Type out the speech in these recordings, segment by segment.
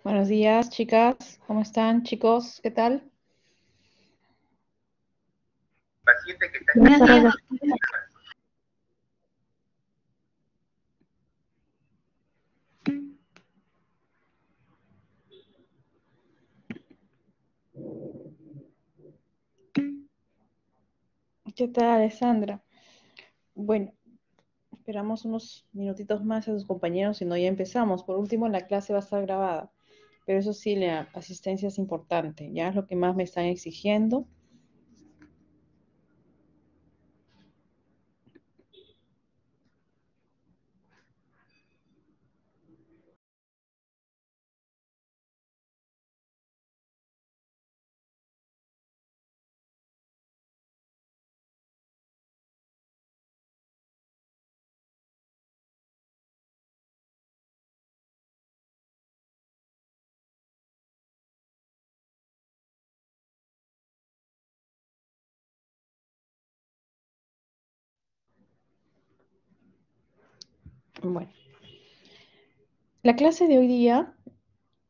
Buenos días, chicas. ¿Cómo están, chicos? ¿Qué tal? Paciente que está en Buenos Buenos días, días. doctora. ¿Qué tal, Alessandra? Bueno, esperamos unos minutitos más a sus compañeros, si no ya empezamos. Por último, la clase va a estar grabada, pero eso sí, la asistencia es importante, ya es lo que más me están exigiendo. Bueno, la clase de hoy día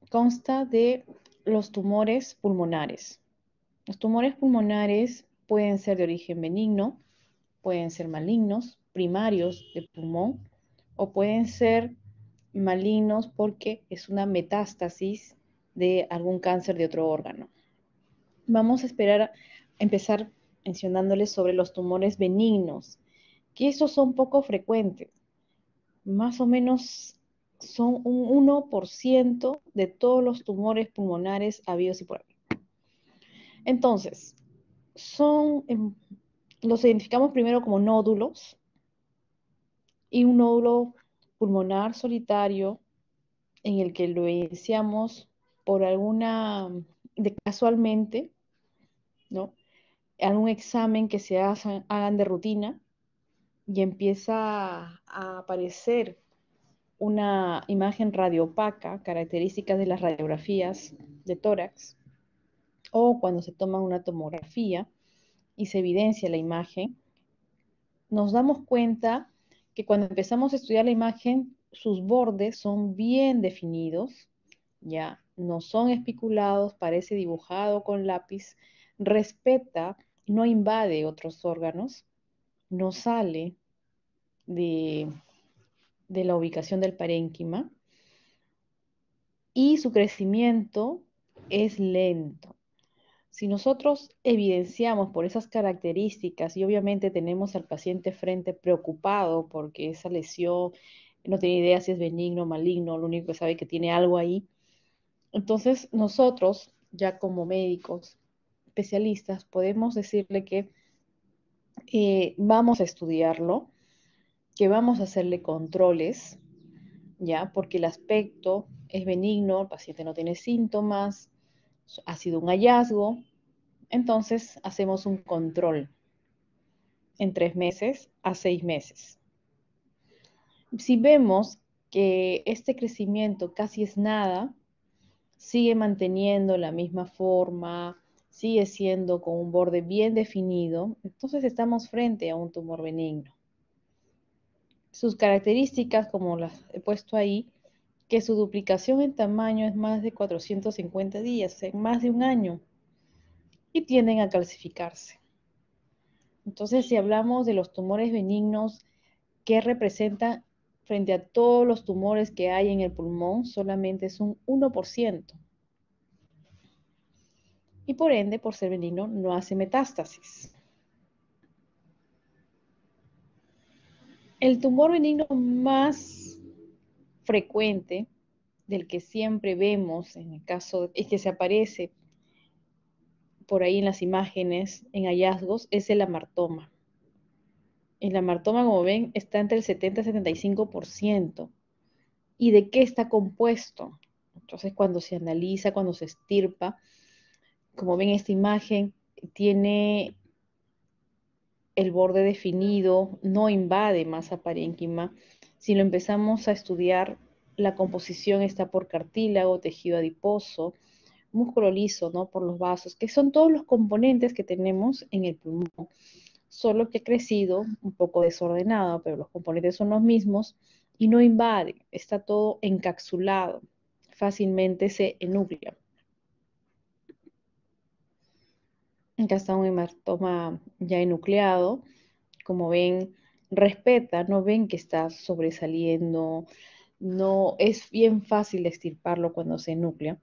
consta de los tumores pulmonares. Los tumores pulmonares pueden ser de origen benigno, pueden ser malignos, primarios de pulmón, o pueden ser malignos porque es una metástasis de algún cáncer de otro órgano. Vamos a empezar mencionándoles sobre los tumores benignos, que estos son poco frecuentes, más o menos son un 1% de todos los tumores pulmonares habidos y por haber. Entonces, son, los identificamos primero como nódulos, y un nódulo pulmonar solitario en el que lo iniciamos por casualmente, ¿no? Algún examen que hagan de rutina y empieza a aparecer una imagen radiopaca, características de las radiografías de tórax, o cuando se toma una tomografía y se evidencia la imagen, nos damos cuenta que cuando empezamos a estudiar la imagen, sus bordes son bien definidos, ya no son espiculados, parece dibujado con lápiz, respeta, no invade otros órganos, no sale de, de la ubicación del parénquima y su crecimiento es lento. Si nosotros evidenciamos por esas características y obviamente tenemos al paciente frente preocupado porque esa lesión no tiene idea si es benigno o maligno, lo único que sabe es que tiene algo ahí, entonces nosotros, ya como médicos especialistas, podemos decirle que vamos a estudiarlo, que vamos a hacerle controles, ya, porque el aspecto es benigno, el paciente no tiene síntomas, ha sido un hallazgo, entonces hacemos un control en 3 meses a 6 meses. Si vemos que este crecimiento casi es nada, sigue manteniendo la misma forma, sigue siendo con un borde bien definido, entonces estamos frente a un tumor benigno. Sus características, como las he puesto ahí, que su duplicación en tamaño es más de 450 días, en más de un año, y tienden a calcificarse. Entonces, si hablamos de los tumores benignos, ¿qué representan frente a todos los tumores que hay en el pulmón? Solamente es un 1%. Y por ende, por ser benigno, no hace metástasis. El tumor benigno más frecuente, del que siempre vemos en el caso, es que se aparece por ahí en las imágenes, en hallazgos, es el amartoma. El amartoma, como ven, está entre el 70 y 75%. ¿Y de qué está compuesto? Entonces, cuando se analiza, cuando se estirpa, como ven esta imagen, tiene el borde definido, no invade masa parénquima. Si lo empezamos a estudiar, la composición está por cartílago, tejido adiposo, músculo liso, ¿no? Por los vasos, que son todos los componentes que tenemos en el pulmón, solo que ha crecido un poco desordenado, pero los componentes son los mismos y no invade, está todo encapsulado, fácilmente se enuclea. Acá está un hematoma ya enucleado. Como ven, respeta, no ven que está sobresaliendo. No es bien fácil extirparlo cuando se enuclea,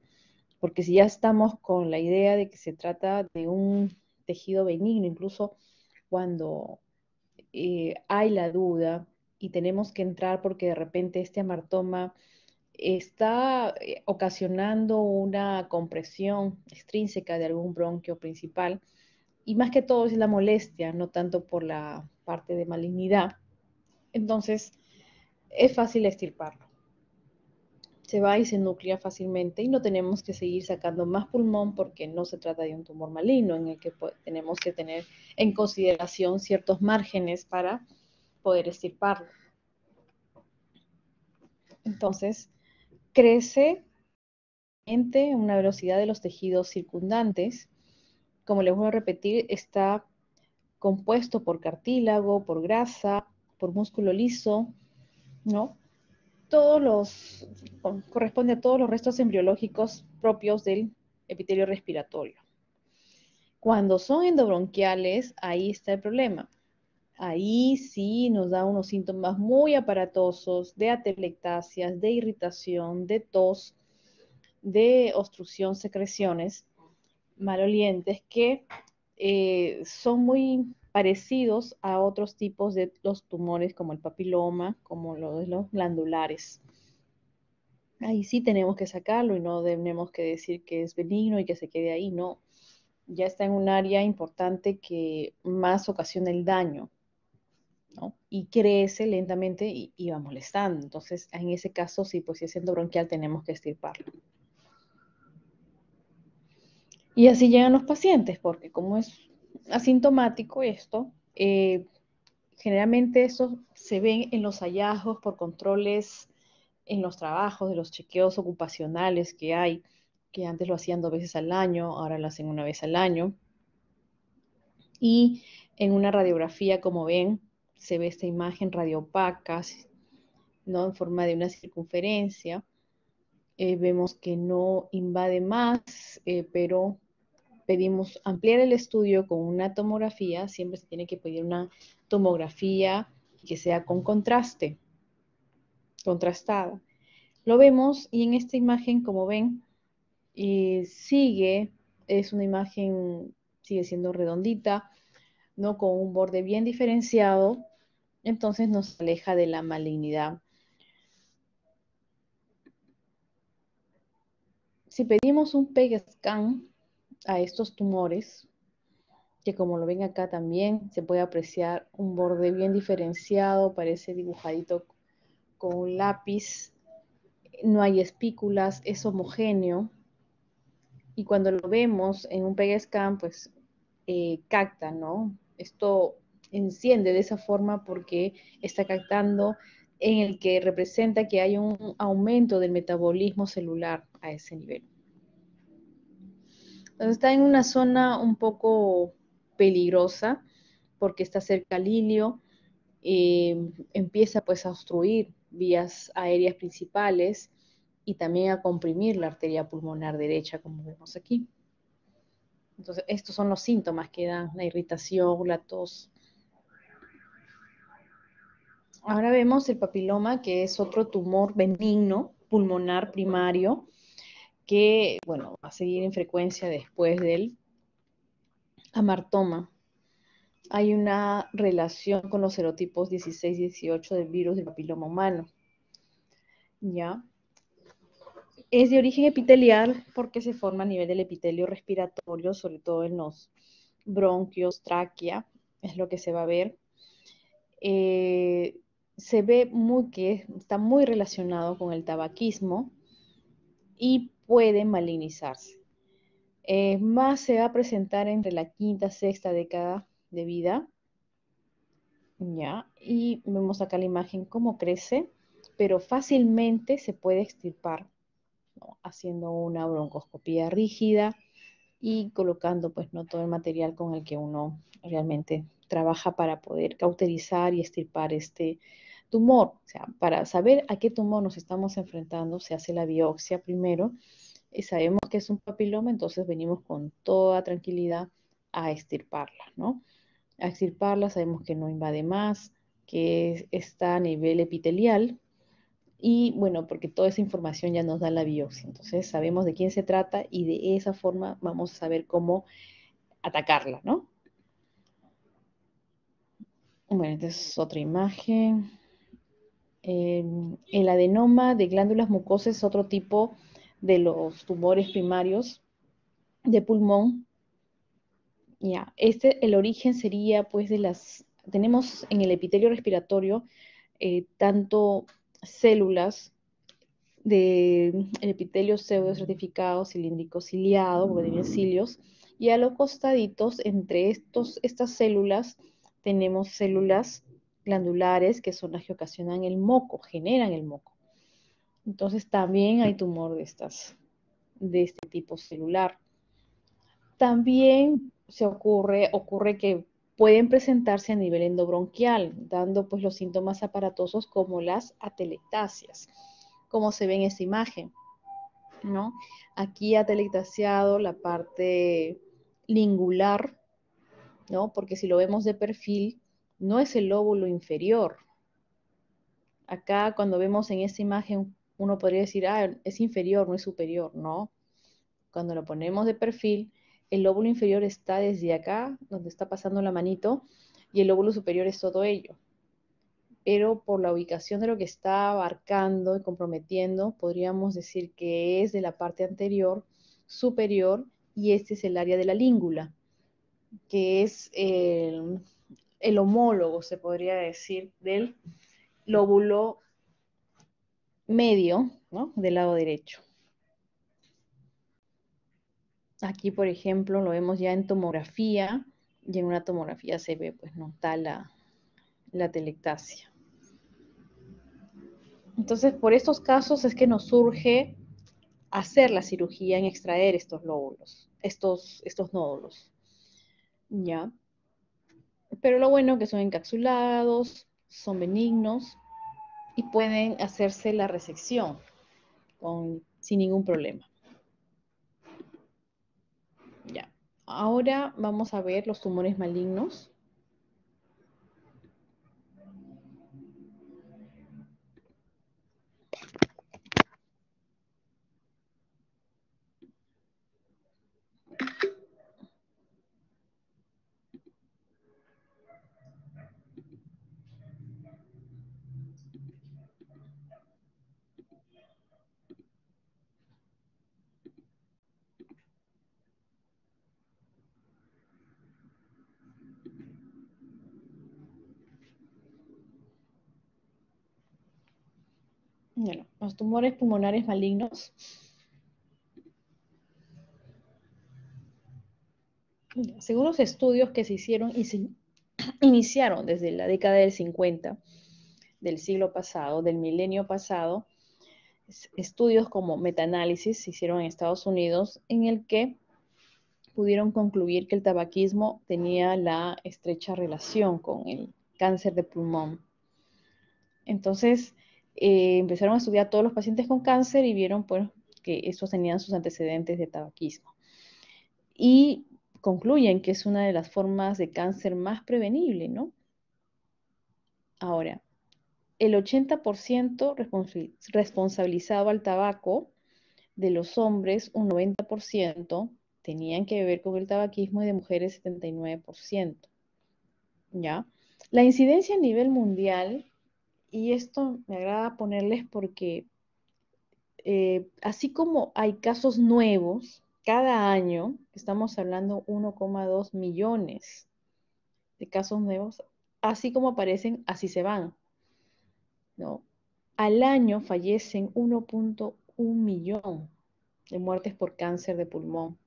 porque si ya estamos con la idea de que se trata de un tejido benigno, incluso cuando hay la duda y tenemos que entrar porque de repente este amartoma está ocasionando una compresión extrínseca de algún bronquio principal, y más que todo es la molestia, no tanto por la parte de malignidad. Entonces, es fácil extirparlo. Se va y se nuclea fácilmente y no tenemos que seguir sacando más pulmón porque no se trata de un tumor maligno en el que tenemos que tener en consideración ciertos márgenes para poder extirparlo. Entonces, crece a una velocidad de los tejidos circundantes. Como les voy a repetir, está compuesto por cartílago, por grasa, por músculo liso, ¿no? Corresponde a todos los restos embriológicos propios del epitelio respiratorio. Cuando son endobronquiales, ahí está el problema. Ahí sí nos da unos síntomas muy aparatosos de atelectasias, de irritación, de tos, de obstrucción, secreciones malolientes que son muy parecidos a otros tipos de los tumores como el papiloma, como los glandulares. Ahí sí tenemos que sacarlo y no tenemos que decir que es benigno y que se quede ahí, no. Ya está en un área importante que más ocasiona el daño, ¿no? Y crece lentamente y va molestando. Entonces, en ese caso, sí, pues si es endobronquial tenemos que extirparlo. Y así llegan los pacientes, porque como es asintomático esto, generalmente eso se ve en los hallazgos por controles en los trabajos, de los chequeos ocupacionales que hay, que antes lo hacían 2 veces al año, ahora lo hacen 1 vez al año. Y en una radiografía, como ven, se ve esta imagen radiopaca, ¿no? En forma de una circunferencia. Vemos que no invade más, pero pedimos ampliar el estudio con una tomografía. Siempre se tiene que pedir una tomografía que sea con contraste, contrastada. Lo vemos y en esta imagen, como ven, es una imagen, sigue siendo redondita, ¿no? Con un borde bien diferenciado, entonces nos aleja de la malignidad. Si pedimos un PET scan a estos tumores, que como lo ven acá también se puede apreciar un borde bien diferenciado, parece dibujadito con un lápiz, no hay espículas, es homogéneo, y cuando lo vemos en un PET scan, pues capta, ¿no? Esto enciende de esa forma porque está captando en el que representa que hay un aumento del metabolismo celular a ese nivel. Entonces está en una zona un poco peligrosa porque está cerca al ilio, empieza pues a obstruir vías aéreas principales y también a comprimir la arteria pulmonar derecha, como vemos aquí. Entonces, estos son los síntomas que dan la irritación, la tos. Ahora vemos el papiloma, que es otro tumor benigno pulmonar primario, que, bueno, va a seguir en frecuencia después del amartoma. Hay una relación con los serotipos 16 y 18 del virus del papiloma humano. ¿Ya? Es de origen epitelial porque se forma a nivel del epitelio respiratorio, sobre todo en los bronquios, tráquea, es lo que se va a ver. Se ve que está muy relacionado con el tabaquismo y puede malignizarse. Más se va a presentar entre la quinta, sexta década de vida, ¿ya? Y vemos acá la imagen cómo crece, pero fácilmente se puede extirpar, ¿no? Haciendo una broncoscopía rígida y colocando pues no todo el material con el que uno realmente trabaja para poder cauterizar y extirpar este tumor. O sea, para saber a qué tumor nos estamos enfrentando, se hace la biopsia primero y sabemos que es un papiloma, entonces venimos con toda tranquilidad a extirparla, ¿no? A extirparla, sabemos que no invade más, que está a nivel epitelial y bueno, porque toda esa información ya nos da la biopsia. Entonces sabemos de quién se trata y de esa forma vamos a saber cómo atacarla, ¿no? Bueno, esta es otra imagen. El adenoma de glándulas mucosas es otro tipo de los tumores primarios de pulmón. Ya, el origen sería pues tenemos en el epitelio respiratorio tanto células del epitelio pseudo estratificado, cilíndrico ciliado, porque tienen cilios, y a los costaditos, entre estas células, tenemos células glandulares que son las que ocasionan el moco, generan el moco. Entonces también hay tumor de este tipo celular. También ocurre que pueden presentarse a nivel endobronquial, dando pues los síntomas aparatosos como las atelectasias, como se ve en esta imagen, ¿no? Aquí atelectasiado la parte lingular, ¿no? Porque si lo vemos de perfil, no es el lóbulo inferior. Acá cuando vemos en esta imagen, uno podría decir, es inferior, no es superior, ¿no? Cuando lo ponemos de perfil, el lóbulo inferior está desde acá, donde está pasando la manito, y el lóbulo superior es todo ello. Pero por la ubicación de lo que está abarcando y comprometiendo, podríamos decir que es de la parte anterior, superior, y este es el área de la língula, que es el homólogo, se podría decir, del lóbulo medio, ¿no? Del lado derecho. Aquí, por ejemplo, lo vemos ya en tomografía, y en una tomografía se ve, pues, no está la telectasia. Entonces, por estos casos es que nos surge hacer la cirugía en extraer estos lóbulos, estos nódulos, ¿ya? Pero lo bueno es que son encapsulados, son benignos y pueden hacerse la resección sin ningún problema, ¿ya? Ahora vamos a ver los tumores malignos. Bueno, los tumores pulmonares malignos, según los estudios que se hicieron y se iniciaron desde la década del 50 del siglo pasado, del milenio pasado, estudios como metaanálisis se hicieron en Estados Unidos en el que pudieron concluir que el tabaquismo tenía la estrecha relación con el cáncer de pulmón. Entonces, empezaron a estudiar a todos los pacientes con cáncer y vieron pues, que estos tenían sus antecedentes de tabaquismo. Y concluyen que es una de las formas de cáncer más prevenible, ¿no? Ahora, el 80% responsabilizado al tabaco de los hombres, un 90% tenían que ver con el tabaquismo y de mujeres 79%. ¿Ya? La incidencia a nivel mundial, y esto me agrada ponerles porque así como hay casos nuevos, cada año, estamos hablando 1,2 millones de casos nuevos, así como aparecen, así se van, ¿no? Al año fallecen 1,1 millón de muertes por cáncer de pulmón.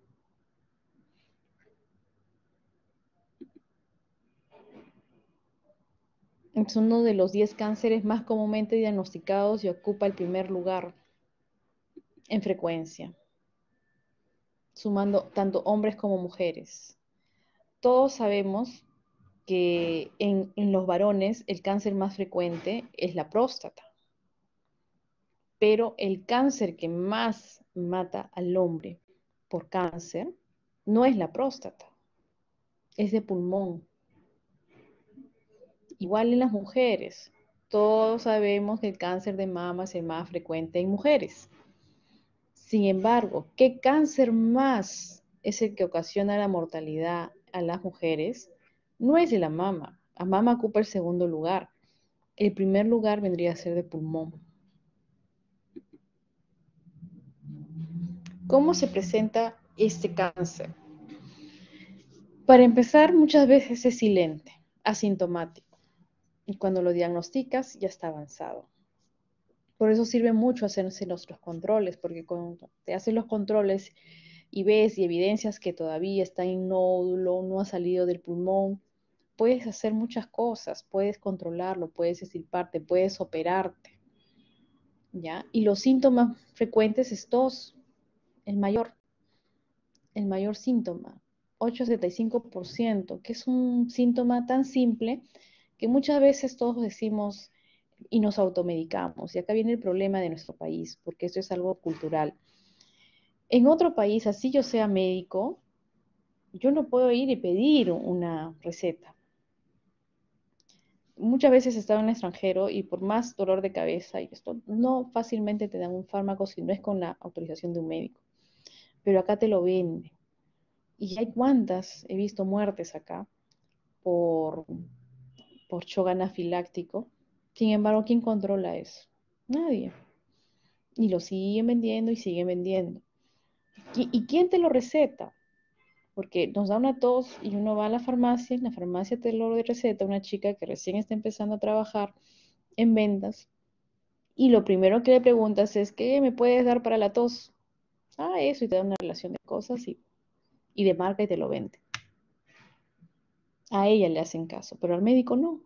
Es uno de los 10 cánceres más comúnmente diagnosticados y ocupa el primer lugar en frecuencia, sumando tanto hombres como mujeres. Todos sabemos que en los varones el cáncer más frecuente es la próstata, pero el cáncer que más mata al hombre por cáncer no es la próstata, es de pulmón. Igual en las mujeres, todos sabemos que el cáncer de mama es el más frecuente en mujeres. Sin embargo, ¿qué cáncer más es el que ocasiona la mortalidad a las mujeres? No es de la mama. La mama ocupa el segundo lugar. El primer lugar vendría a ser de pulmón. ¿Cómo se presenta este cáncer? Para empezar, muchas veces es silente, asintomático. Y cuando lo diagnosticas, ya está avanzado. Por eso sirve mucho hacerse los controles, porque cuando te haces los controles y ves y evidencias que todavía está en nódulo, no ha salido del pulmón, puedes hacer muchas cosas, puedes controlarlo, puedes extirparte, puedes operarte, ¿ya? Y los síntomas frecuentes es tos, el mayor síntoma, 8,75%, que es un síntoma tan simple que muchas veces todos decimos y nos automedicamos. Y acá viene el problema de nuestro país, porque esto es algo cultural. En otro país, así yo sea médico, yo no puedo ir y pedir una receta. Muchas veces he estado en el extranjero y por más dolor de cabeza y esto, no fácilmente te dan un fármaco si no es con la autorización de un médico. Pero acá te lo venden. Y hay cuantas, he visto muertes acá por, por shock anafiláctico. Sin embargo, ¿quién controla eso? Nadie. Y lo siguen vendiendo y siguen vendiendo. ¿Y quién te lo receta? Porque nos da una tos y uno va a la farmacia, en la farmacia te lo receta una chica que recién está empezando a trabajar en ventas y lo primero que le preguntas es, ¿qué me puedes dar para la tos? Ah, eso, y te da una relación de cosas y de marca y te lo vende. A ella le hacen caso, pero al médico no.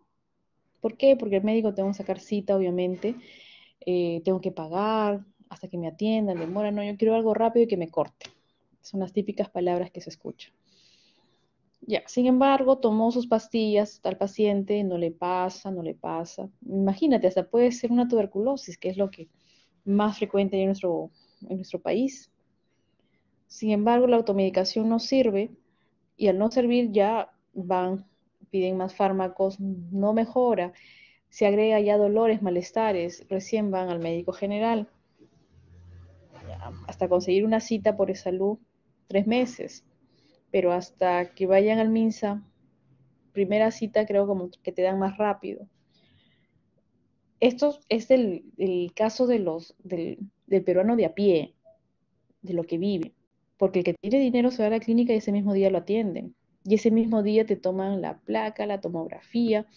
¿Por qué? Porque el médico tengo que sacar cita, obviamente, tengo que pagar hasta que me atiendan, demora, no, yo quiero algo rápido y que me corte. Son las típicas palabras que se escuchan. Ya, sin embargo, tomó sus pastillas, tal paciente, no le pasa, no le pasa. Imagínate, hasta puede ser una tuberculosis, que es lo que más frecuente hay en nuestro país. Sin embargo, la automedicación no sirve y al no servir ya van, piden más fármacos, no mejora, se agrega ya dolores, malestares, recién van al médico general, ya, hasta conseguir una cita por salud, 3 meses, pero hasta que vayan al MINSA, primera cita creo como que te dan más rápido. Esto es el caso del peruano de a pie, de lo que vive. Porque el que tiene dinero se va a la clínica y ese mismo día lo atienden. Y ese mismo día te toman la placa, la tomografía,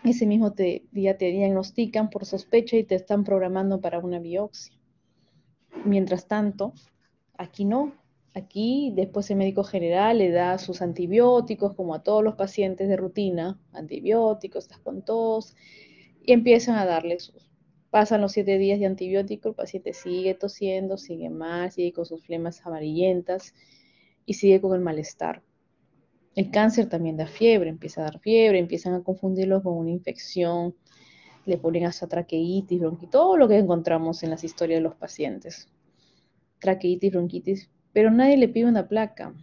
ese mismo día te diagnostican por sospecha y te están programando para una biopsia. Mientras tanto, aquí no. Aquí después el médico general le da sus antibióticos, como a todos los pacientes de rutina, antibióticos, estás con tos, y empiezan a darle sus. Pasan los 7 días de antibiótico, el paciente sigue tosiendo, sigue mal, sigue con sus flemas amarillentas y sigue con el malestar. El cáncer también da fiebre, empieza a dar fiebre, empiezan a confundirlo con una infección, le ponen hasta traqueitis, bronquitis, todo lo que encontramos en las historias de los pacientes. Traqueitis, bronquitis, pero nadie le pide una placa.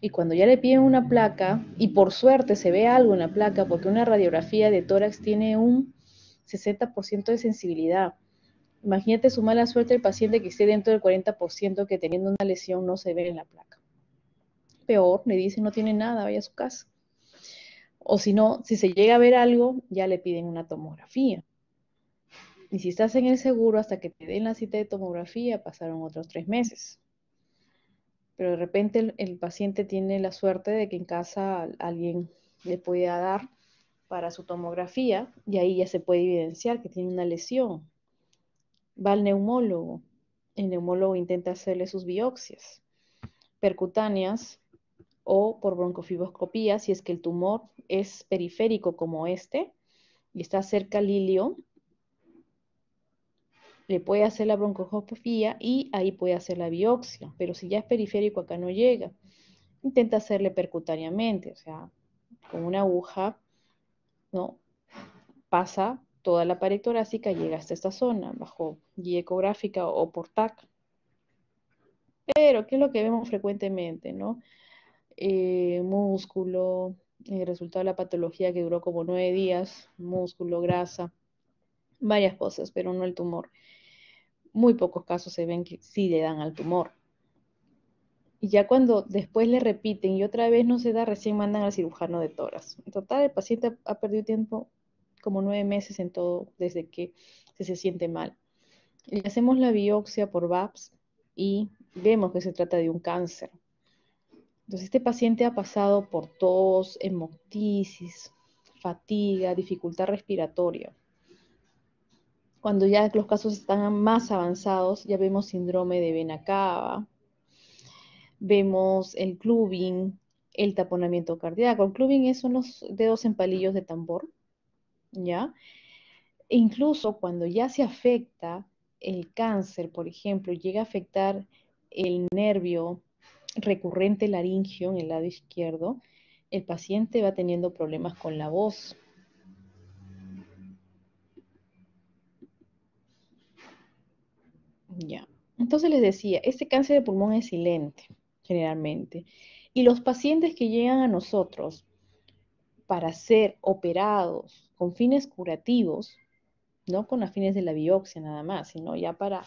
Y cuando ya le piden una placa, y por suerte se ve algo en la placa, porque una radiografía de tórax tiene un 60% de sensibilidad. Imagínate su mala suerte el paciente que esté dentro del 40% que teniendo una lesión no se ve en la placa. Peor, le dicen no tiene nada, vaya a su casa. O si no, si se llega a ver algo, ya le piden una tomografía. Y si estás en el seguro, hasta que te den la cita de tomografía, pasaron otros 3 meses. Pero de repente el paciente tiene la suerte de que en casa alguien le pueda dar para su tomografía y ahí ya se puede evidenciar que tiene una lesión. Va al neumólogo, el neumólogo intenta hacerle sus biopsias percutáneas o por broncofibroscopía si es que el tumor es periférico como este y está cerca al ilio, le puede hacer la broncoscopía y ahí puede hacer la biopsia, pero si ya es periférico acá no llega. Intenta hacerle percutáneamente, o sea, con una aguja, ¿no? Pasa toda la pared torácica, llega hasta esta zona, bajo guía ecográfica o por TAC. Pero, ¿qué es lo que vemos frecuentemente, no? Músculo, el resultado de la patología que duró como 9 días, músculo, grasa, varias cosas, pero no el tumor. Muy pocos casos se ven que sí le dan al tumor. Y ya cuando después le repiten y otra vez no se da, recién mandan al cirujano de tórax. En total, el paciente ha perdido tiempo como 9 meses en todo desde que se siente mal. Le hacemos la biopsia por VAPS y vemos que se trata de un cáncer. Entonces, este paciente ha pasado por tos, hemoptisis, fatiga, dificultad respiratoria. Cuando ya los casos están más avanzados, ya vemos síndrome de vena cava, vemos el clubbing, el taponamiento cardíaco. El clubbing son los dedos en palillos de tambor, ¿ya? E incluso cuando ya se afecta el cáncer, por ejemplo, llega a afectar el nervio recurrente laringio en el lado izquierdo, el paciente va teniendo problemas con la voz. Ya. Entonces les decía, este cáncer de pulmón es silente, generalmente. Y los pacientes que llegan a nosotros para ser operados con fines curativos, no con las fines de la biopsia nada más, sino ya para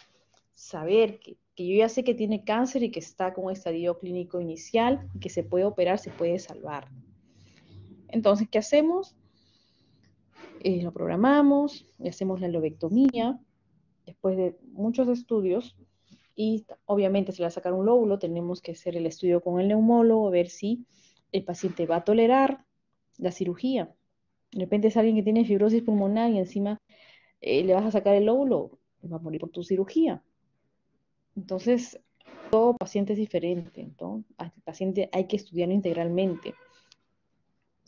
saber que yo ya sé que tiene cáncer y que está con un estadio clínico inicial y que se puede operar, se puede salvar. Entonces, ¿qué hacemos? Lo programamos y hacemos la lobectomía después de muchos estudios y obviamente si le va a sacar un lóbulo tenemos que hacer el estudio con el neumólogo, ver si el paciente va a tolerar la cirugía. De repente es alguien que tiene fibrosis pulmonar y encima le vas a sacar el lóbulo, va a morir por tu cirugía. Entonces, todo paciente es diferente, ¿no? Al paciente hay que estudiarlo integralmente.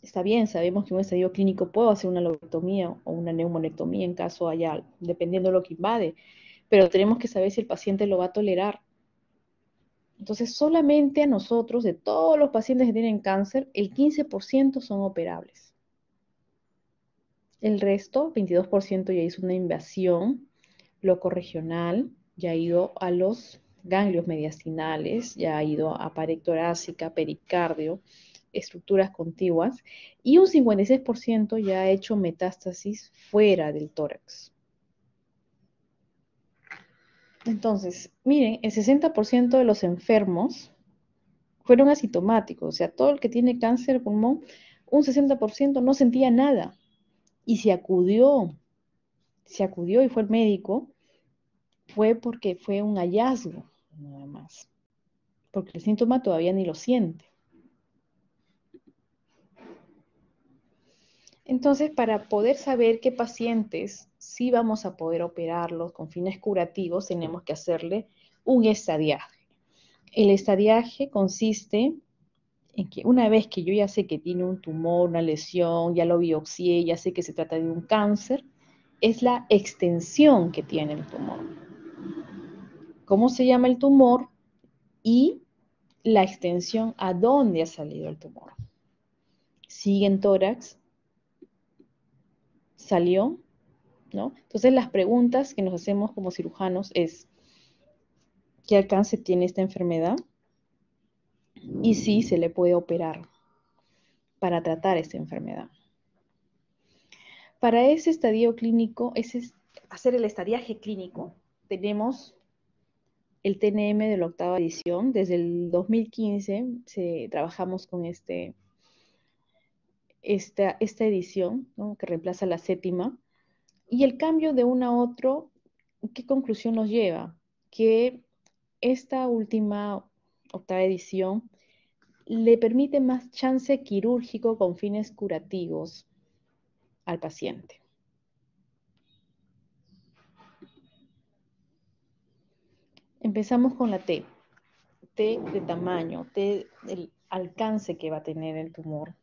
Está bien, sabemos que en un estadio clínico puedo hacer una lobectomía o una neumonectomía en caso haya, dependiendo de lo que invade, pero tenemos que saber si el paciente lo va a tolerar. Entonces, solamente a nosotros, de todos los pacientes que tienen cáncer, el 15% son operables. El resto, 22%, ya hizo una invasión locorregional, ya ha ido a los ganglios mediastinales, ya ha ido a pared torácica, pericardio, estructuras contiguas, y un 56% ya ha hecho metástasis fuera del tórax. Entonces, miren, el 60% de los enfermos fueron asintomáticos, o sea, todo el que tiene cáncer de pulmón, un 60% no sentía nada, y se acudió y fue el médico, fue porque fue un hallazgo, nada más, porque el síntoma todavía ni lo siente. Entonces, para poder saber qué pacientes sí vamos a poder operarlos con fines curativos, tenemos que hacerle un estadiaje. El estadiaje consiste en que una vez que yo ya sé que tiene un tumor, una lesión, ya lo biopsié, ya sé que se trata de un cáncer, es la extensión que tiene el tumor. ¿Cómo se llama el tumor? Y la extensión a dónde ha salido el tumor. Sigue en tórax, salió, ¿no? Entonces las preguntas que nos hacemos como cirujanos es, ¿qué alcance tiene esta enfermedad? Y si se le puede operar para tratar esta enfermedad. Para ese estadio clínico, hacer el estadiaje clínico, tenemos el TNM de la octava edición. Desde el 2015 trabajamos con esta edición, ¿no? Que reemplaza la séptima. Y el cambio de uno a otro, ¿qué conclusión nos lleva? Que esta última octava edición le permite más chance quirúrgico con fines curativos al paciente. Empezamos con la T. T de tamaño, T del alcance que va a tener el tumor.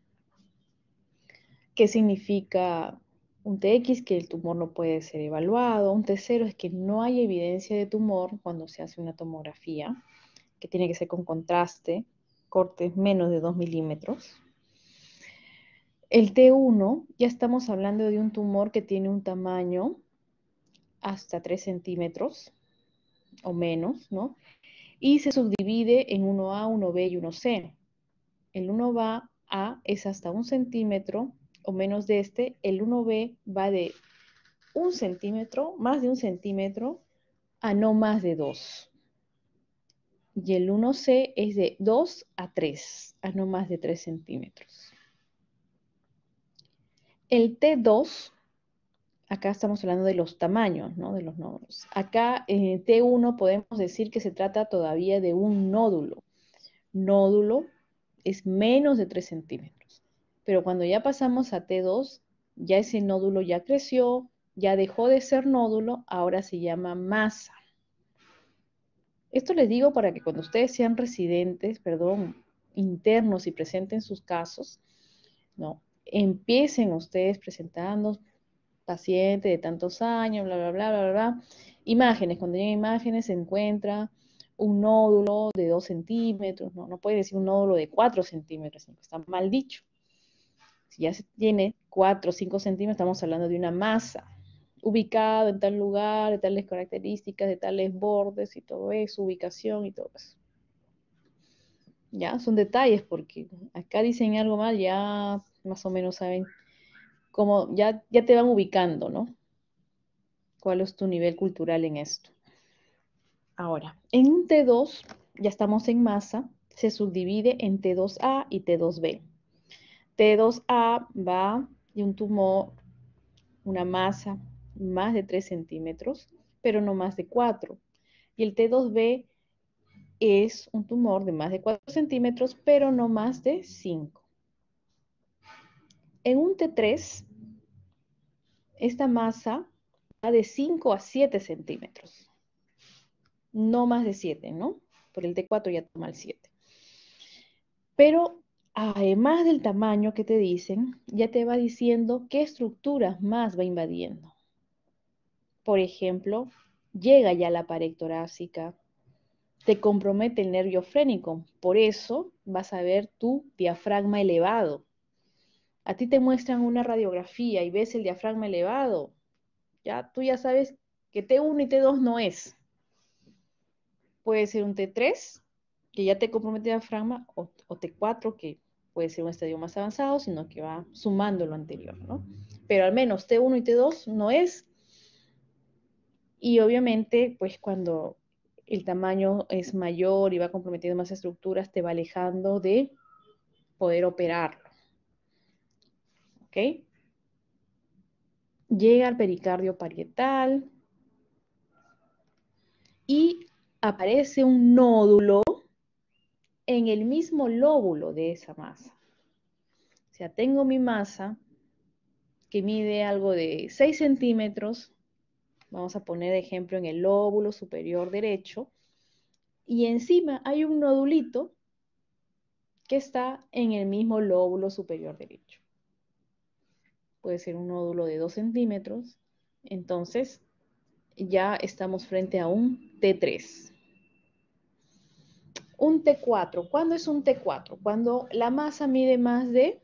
¿Qué significa un TX? Que el tumor no puede ser evaluado. Un T0 es que no hay evidencia de tumor cuando se hace una tomografía, que tiene que ser con contraste, cortes menos de 2 milímetros. El T1, ya estamos hablando de un tumor que tiene un tamaño hasta 3 centímetros o menos, ¿no? Y se subdivide en 1A, 1B y 1C. El 1A es hasta 1 centímetro o menos de este. El 1B va de 1 centímetro, más de 1 centímetro, a no más de 2. Y el 1C es de 2 a 3, a no más de 3 centímetros. El T2, acá estamos hablando de los tamaños, ¿no? De los nódulos. Acá en el T1 podemos decir que se trata todavía de un nódulo. Nódulo es menos de 3 centímetros. Pero cuando ya pasamos a T2, ya ese nódulo ya creció, ya dejó de ser nódulo, ahora se llama masa. Esto les digo para que cuando ustedes sean residentes, internos y presenten sus casos, ¿no? Empiecen ustedes presentando paciente de tantos años, bla, bla, bla, bla, bla. Imágenes, cuando lleguen imágenes se encuentra un nódulo de 2 centímetros, no puede decir un nódulo de 4 centímetros, sino que está mal dicho. Si ya se tiene 4 o 5 centímetros, estamos hablando de una masa, ubicado en tal lugar, de tales características, de tales bordes y todo eso, ubicación y todo eso. Ya, son detalles porque acá dicen algo mal, ya más o menos saben cómo, ya te van ubicando, ¿no? ¿Cuál es tu nivel cultural en esto? Ahora, en un T2, ya estamos en masa, se subdivide en T2A y T2B. T2A va de un tumor, una masa más de 3 centímetros, pero no más de 4. Y el T2B es un tumor de más de 4 centímetros, pero no más de 5. En un T3, esta masa va de 5 a 7 centímetros. No más de 7, ¿no? Por el T4 ya toma el 7. Pero además del tamaño que te dicen, ya te va diciendo qué estructuras más va invadiendo. Por ejemplo, llega ya la pared torácica, te compromete el nervio frénico, por eso vas a ver tu diafragma elevado. A ti te muestran una radiografía y ves el diafragma elevado, ya tú ya sabes que T1 y T2 no es. Puede ser un T3, que ya te compromete el diafragma, o T4, que puede ser un estadio más avanzado, sino que va sumando lo anterior, ¿no? Pero al menos T1 y T2 no es. Y obviamente, pues cuando el tamaño es mayor y va comprometiendo más estructuras, te va alejando de poder operarlo. ¿Ok? Llega al pericardio parietal y aparece un nódulo en el mismo lóbulo de esa masa. O sea, tengo mi masa que mide algo de 6 centímetros, vamos a poner de ejemplo en el lóbulo superior derecho, y encima hay un nodulito que está en el mismo lóbulo superior derecho. Puede ser un nódulo de 2 centímetros, entonces ya estamos frente a un T3. Un T4, ¿cuándo es un T4? Cuando la masa mide más de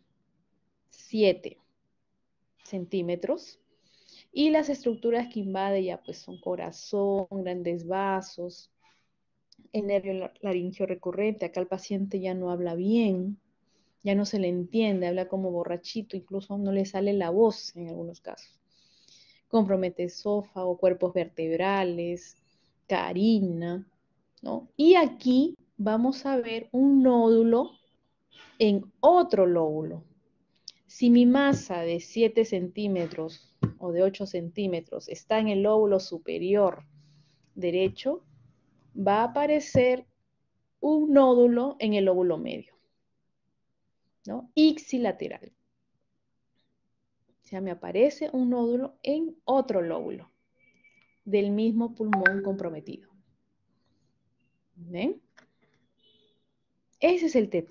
7 centímetros y las estructuras que invade ya pues son corazón, grandes vasos, el nervio laringio recurrente. Acá el paciente ya no habla bien, ya no se le entiende, habla como borrachito, incluso no le sale la voz en algunos casos. Compromete esófago, cuerpos vertebrales, carina, ¿no? Y aquí vamos a ver un nódulo en otro lóbulo. Si mi masa de 7 centímetros o de 8 centímetros está en el lóbulo superior derecho, va a aparecer un nódulo en el lóbulo medio, ¿no? Ipsilateral. O sea, me aparece un nódulo en otro lóbulo del mismo pulmón comprometido. ¿Ven? Ese es el T.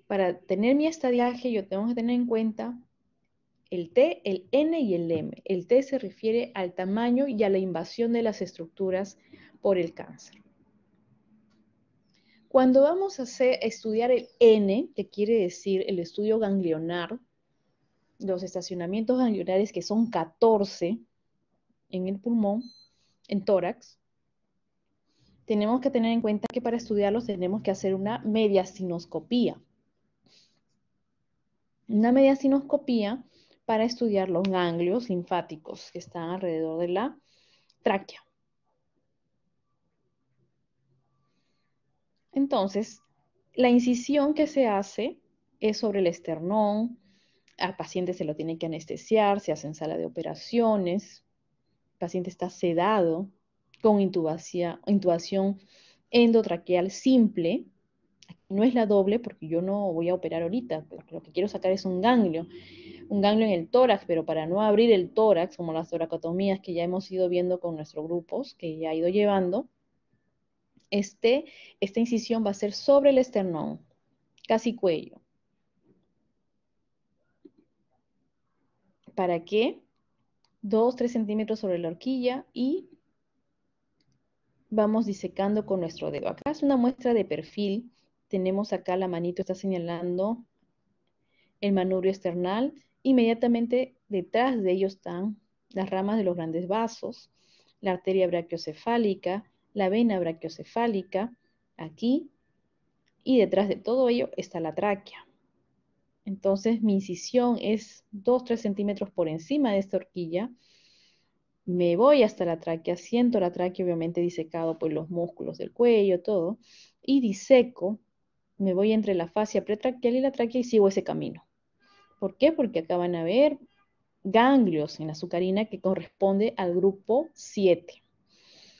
Para tener mi estadiaje, yo tengo que tener en cuenta el T, el N y el M. El T se refiere al tamaño y a la invasión de las estructuras por el cáncer. Cuando vamos a estudiar el N, que quiere decir el estudio ganglionar, los estacionamientos ganglionares que son 14 en el pulmón, en tórax, tenemos que tener en cuenta que para estudiarlos tenemos que hacer una mediastinoscopía. Una mediastinoscopía para estudiar los ganglios linfáticos que están alrededor de la tráquea. Entonces, la incisión que se hace es sobre el esternón. Al paciente se lo tiene que anestesiar, se hace en sala de operaciones. El paciente está sedado con intubación endotraqueal simple. No es la doble porque yo no voy a operar ahorita. Lo que quiero sacar es un ganglio en el tórax, pero para no abrir el tórax, como las toracotomías que ya hemos ido viendo con nuestros grupos, que ya ha ido llevando, esta incisión va a ser sobre el esternón, casi cuello. ¿Para qué? 2-3 centímetros sobre la horquilla y vamos disecando con nuestro dedo. Acá es una muestra de perfil. Tenemos acá la manito, está señalando el manubrio esternal. Inmediatamente detrás de ellos están las ramas de los grandes vasos, la arteria brachiocefálica, la vena brachiocefálica, aquí, y detrás de todo ello está la tráquea. Entonces mi incisión es 2-3 centímetros por encima de esta horquilla. Me voy hasta la tráquea, siento la tráquea obviamente disecado por los músculos del cuello, todo, y diseco, me voy entre la fascia pretraqueal y la tráquea y sigo ese camino. ¿Por qué? Porque acá van a ver ganglios en la azucarina que corresponde al grupo 7.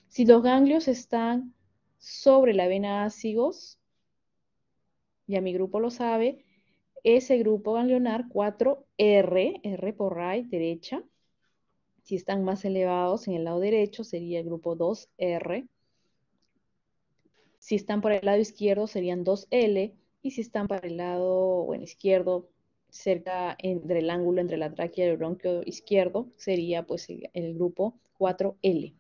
Si los ganglios están sobre la vena ácigos, ya mi grupo lo sabe, ese grupo ganglionar 4R, R por right, derecha. Si están más elevados en el lado derecho, sería el grupo 2R. Si están por el lado izquierdo, serían 2L. Y si están para el lado izquierdo, cerca entre el ángulo entre la tráquea y el bronquio izquierdo, sería pues el grupo 4L.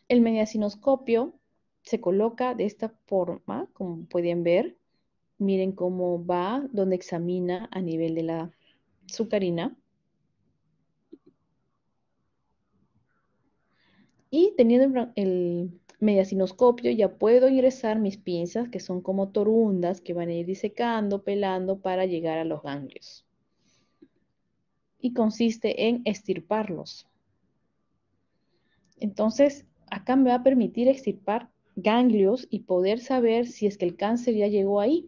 El mediastinoscopio se coloca de esta forma, como pueden ver. Miren cómo va, donde examina a nivel de la azucarina. Y teniendo el mediastinoscopio ya puedo ingresar mis pinzas, que son como torundas, que van a ir disecando, pelando para llegar a los ganglios. Y consiste en extirparlos. Entonces, acá me va a permitir extirpar ganglios y poder saber si es que el cáncer ya llegó ahí.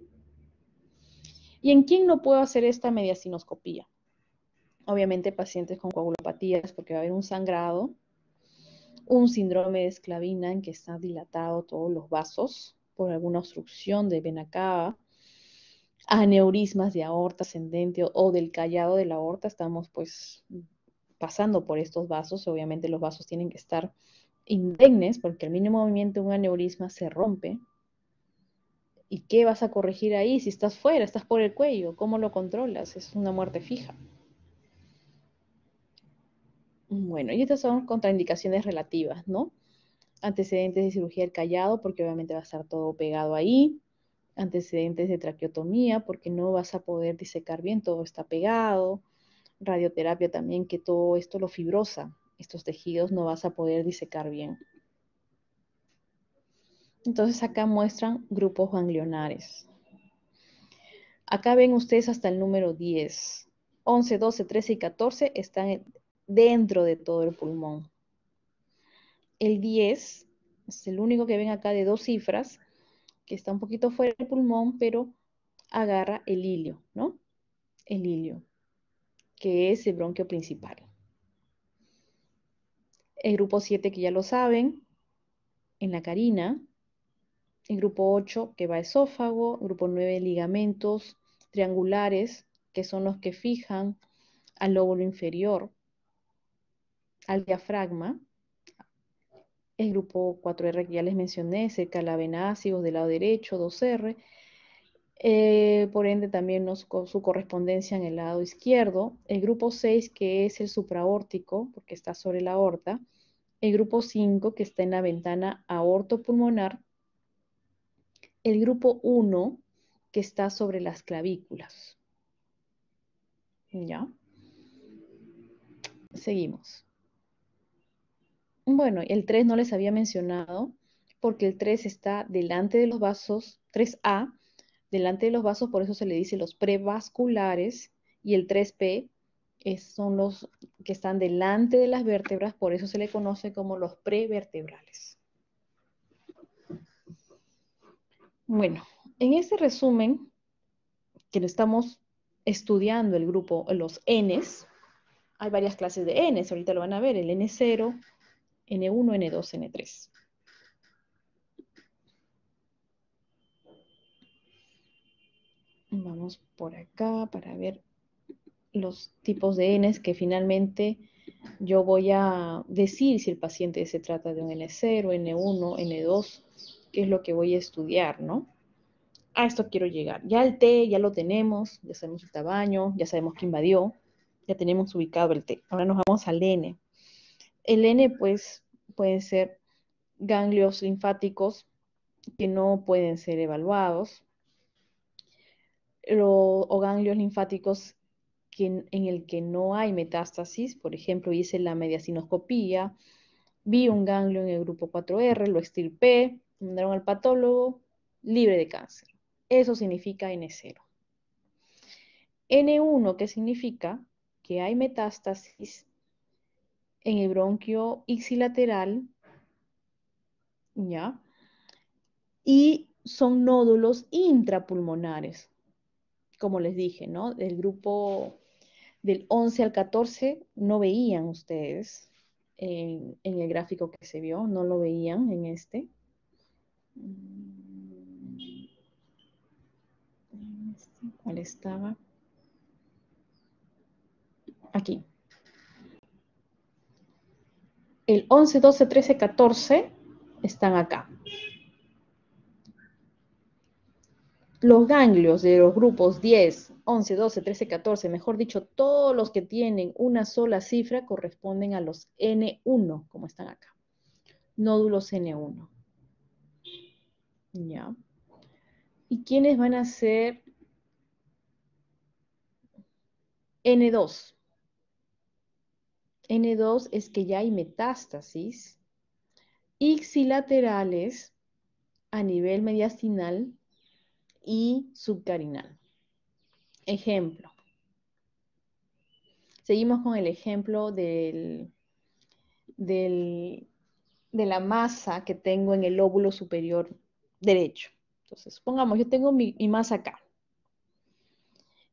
¿Y en quién no puedo hacer esta mediastinoscopía? Obviamente pacientes con coagulopatías, porque va a haber un sangrado, un síndrome de esclavina en que están dilatados todos los vasos por alguna obstrucción de vena cava, aneurismas de aorta ascendente o del callado de la aorta, estamos pues pasando por estos vasos, obviamente los vasos tienen que estar indemnes porque el mínimo movimiento de un aneurisma se rompe. ¿Y qué vas a corregir ahí si estás fuera, estás por el cuello? ¿Cómo lo controlas? Es una muerte fija. Bueno, y estas son contraindicaciones relativas, ¿no? Antecedentes de cirugía del callado, porque obviamente va a estar todo pegado ahí. Antecedentes de traqueotomía, porque no vas a poder disecar bien, todo está pegado. Radioterapia también, que todo esto lo fibrosa. Estos tejidos no vas a poder disecar bien. Entonces acá muestran grupos ganglionares. Acá ven ustedes hasta el número 10. 11, 12, 13 y 14 están dentro de todo el pulmón. El 10 es el único que ven acá de 2 cifras, que está un poquito fuera del pulmón, pero agarra el hilio, ¿no? El hilio, que es el bronquio principal. El grupo 7, que ya lo saben, en la carina. El grupo 8, que va a esófago. Grupo 9, ligamentos triangulares, que son los que fijan al lóbulo inferior, al diafragma. El grupo 4R que ya les mencioné, cerca de la vena ácigos del lado derecho, 2R. Por ende también su correspondencia en el lado izquierdo. El grupo 6, que es el supraórtico, porque está sobre la aorta. El grupo 5, que está en la ventana aortopulmonar. El grupo 1, que está sobre las clavículas. ¿Ya? Seguimos. Bueno, el 3 no les había mencionado, porque el 3 está delante de los vasos, 3A, delante de los vasos, por eso se le dice los prevasculares, y el 3P son los que están delante de las vértebras, por eso se le conoce como los prevertebrales. Bueno, en este resumen, que estamos estudiando el grupo, los Ns, hay varias clases de Ns, ahorita lo van a ver, el N0, N1, N2, N3. Vamos por acá para ver los tipos de Ns que finalmente yo voy a decir si el paciente se trata de un N0, N1, N2, qué es lo que voy a estudiar, ¿no? A esto quiero llegar. Ya el T ya lo tenemos, ya sabemos el tamaño, ya sabemos que invadió, ya tenemos ubicado el T. Ahora nos vamos al N. El N, pues, pueden ser ganglios linfáticos que no pueden ser evaluados, o ganglios linfáticos en el que no hay metástasis. Por ejemplo, hice la mediastinoscopía, vi un ganglio en el grupo 4R, lo extirpé, mandaron al patólogo, libre de cáncer. Eso significa N0. N1, ¿qué significa? Que hay metástasis en el bronquio ipsilateral, ¿ya? Y son nódulos intrapulmonares, como les dije, ¿no? Del grupo del 11 al 14 no veían ustedes en el gráfico que se vio, no lo veían en este. ¿Cuál estaba? Aquí. El 11, 12, 13, 14 están acá. Los ganglios de los grupos 10, 11, 12, 13, 14, mejor dicho, todos los que tienen una sola cifra corresponden a los N1, como están acá. Nódulos N1. ¿Ya? ¿Y quiénes van a ser N2? N2 es que ya hay metástasis ipsilaterales a nivel mediastinal y subcarinal. Ejemplo. Seguimos con el ejemplo de la masa que tengo en el lóbulo superior derecho. Entonces, supongamos, yo tengo mi masa acá.